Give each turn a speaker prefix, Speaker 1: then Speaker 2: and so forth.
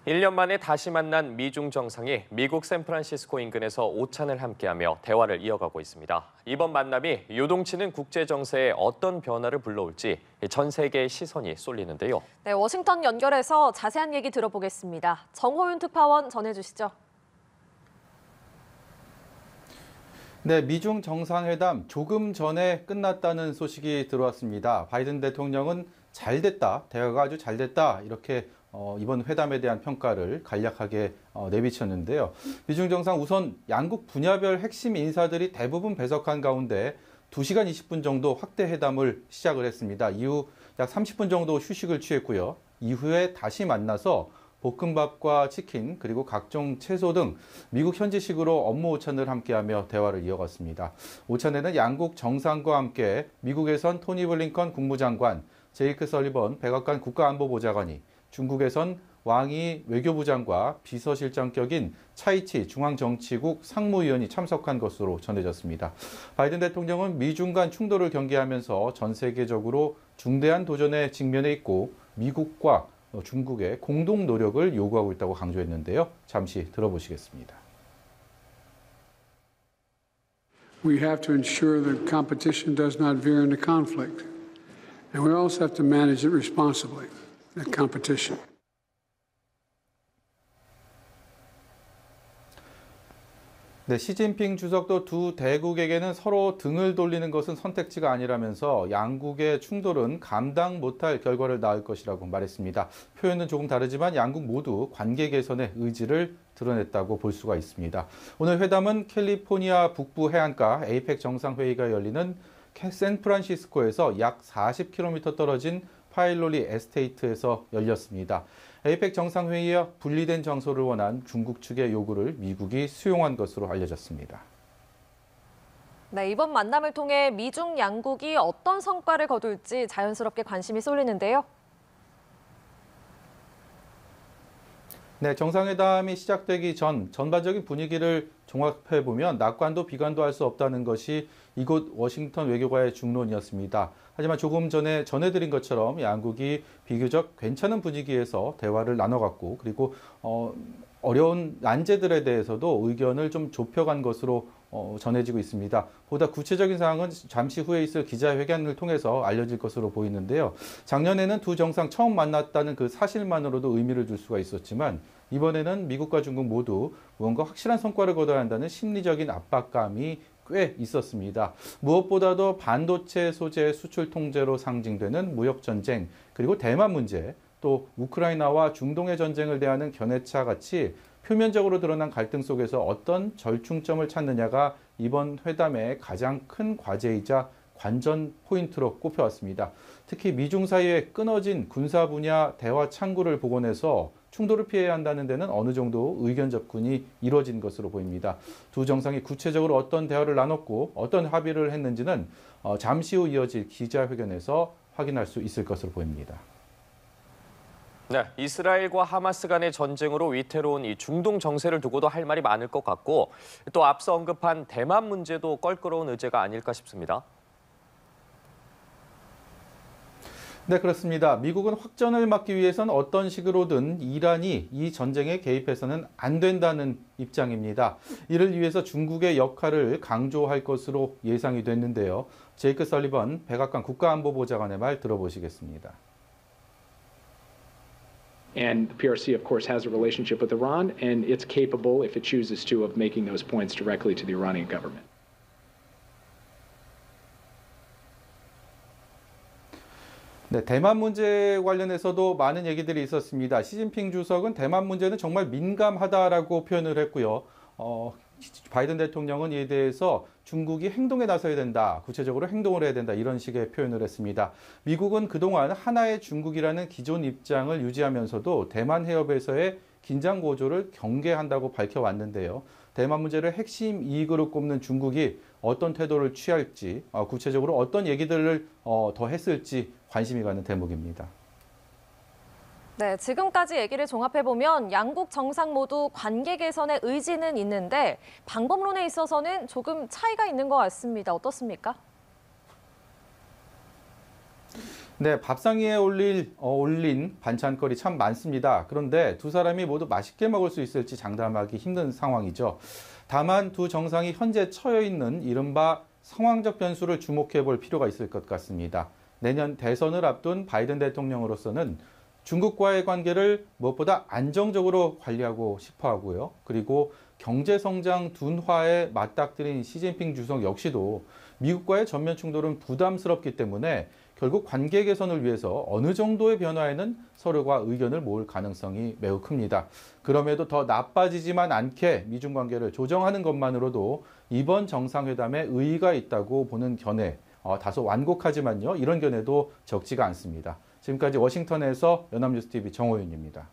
Speaker 1: 1년 만에 다시 만난 미중 정상이 미국 샌프란시스코 인근에서 오찬을 함께하며 대화를 이어가고 있습니다. 이번 만남이 요동치는 국제 정세에 어떤 변화를 불러올지 전 세계의 시선이 쏠리는데요.
Speaker 2: 네, 워싱턴 연결해서 자세한 얘기 들어보겠습니다. 정호윤 특파원 전해주시죠.
Speaker 3: 네, 미중 정상회담 조금 전에 끝났다는 소식이 들어왔습니다. 바이든 대통령은 잘 됐다, 대화가 아주 잘 됐다 이렇게 이번 회담에 대한 평가를 간략하게 내비쳤는데요. 미중 정상 우선 양국 분야별 핵심 인사들이 대부분 배석한 가운데 2시간 20분 정도 확대 회담을 시작을 했습니다. 이후 약 30분 정도 휴식을 취했고요. 이후에 다시 만나서 볶음밥과 치킨 그리고 각종 채소 등 미국 현지식으로 업무 오찬을 함께하며 대화를 이어갔습니다. 오찬에는 양국 정상과 함께 미국에선 토니 블링컨 국무장관, 제이크 설리번 백악관 국가안보보좌관이, 중국에선 왕이 외교부장과 비서실장격인 차이치 중앙정치국 상무위원이 참석한 것으로 전해졌습니다. 바이든 대통령은 미중 간 충돌을 경계하면서 전 세계적으로 중대한 도전에 직면해 있고 미국과 중국의 공동 노력을 요구하고 있다고 강조했는데요. 잠시 들어보시겠습니다.
Speaker 4: We have to ensure that competition does not veer into conflict. And we also have to manage it responsibly, that competition.
Speaker 3: 네, 시진핑 주석도 두 대국에게는 서로 등을 돌리는 것은 선택지가 아니라면서 양국의 충돌은 감당 못할 결과를 낳을 것이라고 말했습니다. 표현은 조금 다르지만 양국 모두 관계 개선의 의지를 드러냈다고 볼 수가 있습니다. 오늘 회담은 캘리포니아 북부 해안가 에이펙 정상회의가 열리는 샌프란시스코에서 약 40km 떨어진 파일로리 에스테이트에서 열렸습니다. 에이펙 정상회의와 분리된 장소를 원한 중국 측의 요구를 미국이 수용한 것으로 알려졌습니다.
Speaker 2: 네, 이번 만남을 통해 미중 양국이 어떤 성과를 거둘지 자연스럽게 관심이 쏠리는데요.
Speaker 3: 네, 정상회담이 시작되기 전 전반적인 분위기를 종합해보면 낙관도 비관도 할 수 없다는 것이 이곳 워싱턴 외교가의 중론이었습니다. 하지만 조금 전에 전해드린 것처럼 양국이 비교적 괜찮은 분위기에서 대화를 나눠갔고 그리고 어려운 난제들에 대해서도 의견을 좀 좁혀간 것으로 전해지고 있습니다. 보다 구체적인 사항은 잠시 후에 있을 기자회견을 통해서 알려질 것으로 보이는데요. 작년에는 두 정상 처음 만났다는 그 사실만으로도 의미를 줄 수가 있었지만 이번에는 미국과 중국 모두 무언가 확실한 성과를 거둬야 한다는 심리적인 압박감이 꽤 있었습니다. 무엇보다도 반도체 소재 수출 통제로 상징되는 무역전쟁, 그리고 대만 문제, 또 우크라이나와 중동의 전쟁을 대하는 견해차 같이 표면적으로 드러난 갈등 속에서 어떤 절충점을 찾느냐가 이번 회담의 가장 큰 과제이자 관전 포인트로 꼽혀왔습니다. 특히 미중 사이의 끊어진 군사 분야 대화 창구를 복원해서 충돌을 피해야 한다는 데는 어느 정도 의견 접근이 이루어진 것으로 보입니다. 두 정상이 구체적으로 어떤 대화를 나눴고 어떤 합의를 했는지는 잠시 후 이어질 기자회견에서 확인할 수 있을 것으로 보입니다.
Speaker 1: 네, 이스라엘과 하마스 간의 전쟁으로 위태로운 이 중동 정세를 두고도 할 말이 많을 것 같고 또 앞서 언급한 대만 문제도 껄끄러운 의제가 아닐까 싶습니다.
Speaker 3: 네, 그렇습니다. 미국은 확전을 막기 위해서는 어떤 식으로든 이란이 이 전쟁에 개입해서는 안 된다는 입장입니다. 이를 위해서 중국의 역할을 강조할 것으로 예상이 됐는데요. 제이크 설리번 백악관 국가안보보좌관의 말 들어보시겠습니다.
Speaker 5: And the PRC, of course, has a relationship with Iran, and it's capable, if it chooses to, of making those points directly to the Iranian government.
Speaker 3: 네, 대만 문제 관련해서도 많은 얘기들이 있었습니다. 시진핑 주석은 대만 문제는 정말 민감하다라고 표현을 했고요. 바이든 대통령은 이에 대해서 중국이 행동에 나서야 된다, 구체적으로 행동을 해야 된다 이런 식의 표현을 했습니다. 미국은 그동안 하나의 중국이라는 기존 입장을 유지하면서도 대만 해협에서의 긴장 고조를 경계한다고 밝혀왔는데요. 대만 문제를 핵심 이익으로 꼽는 중국이 어떤 태도를 취할지, 구체적으로 어떤 얘기들을 더 했을지 관심이 가는 대목입니다.
Speaker 2: 네, 지금까지 얘기를 종합해보면 양국 정상 모두 관계 개선의 의지는 있는데 방법론에 있어서는 조금 차이가 있는 것 같습니다. 어떻습니까?
Speaker 3: 네, 밥상 위에 올린 반찬거리 참 많습니다. 그런데 두 사람이 모두 맛있게 먹을 수 있을지 장담하기 힘든 상황이죠. 다만 두 정상이 현재 처해 있는 이른바 상황적 변수를 주목해 볼 필요가 있을 것 같습니다. 내년 대선을 앞둔 바이든 대통령으로서는 중국과의 관계를 무엇보다 안정적으로 관리하고 싶어 하고요. 그리고 경제성장 둔화에 맞닥뜨린 시진핑 주석 역시도 미국과의 전면 충돌은 부담스럽기 때문에 결국 관계 개선을 위해서 어느 정도의 변화에는 서로가 의견을 모을 가능성이 매우 큽니다. 그럼에도 더 나빠지지만 않게 미중 관계를 조정하는 것만으로도 이번 정상회담에 의의가 있다고 보는 견해, 다소 완곡하지만요. 이런 견해도 적지가 않습니다. 지금까지 워싱턴에서 연합뉴스TV 정호윤입니다.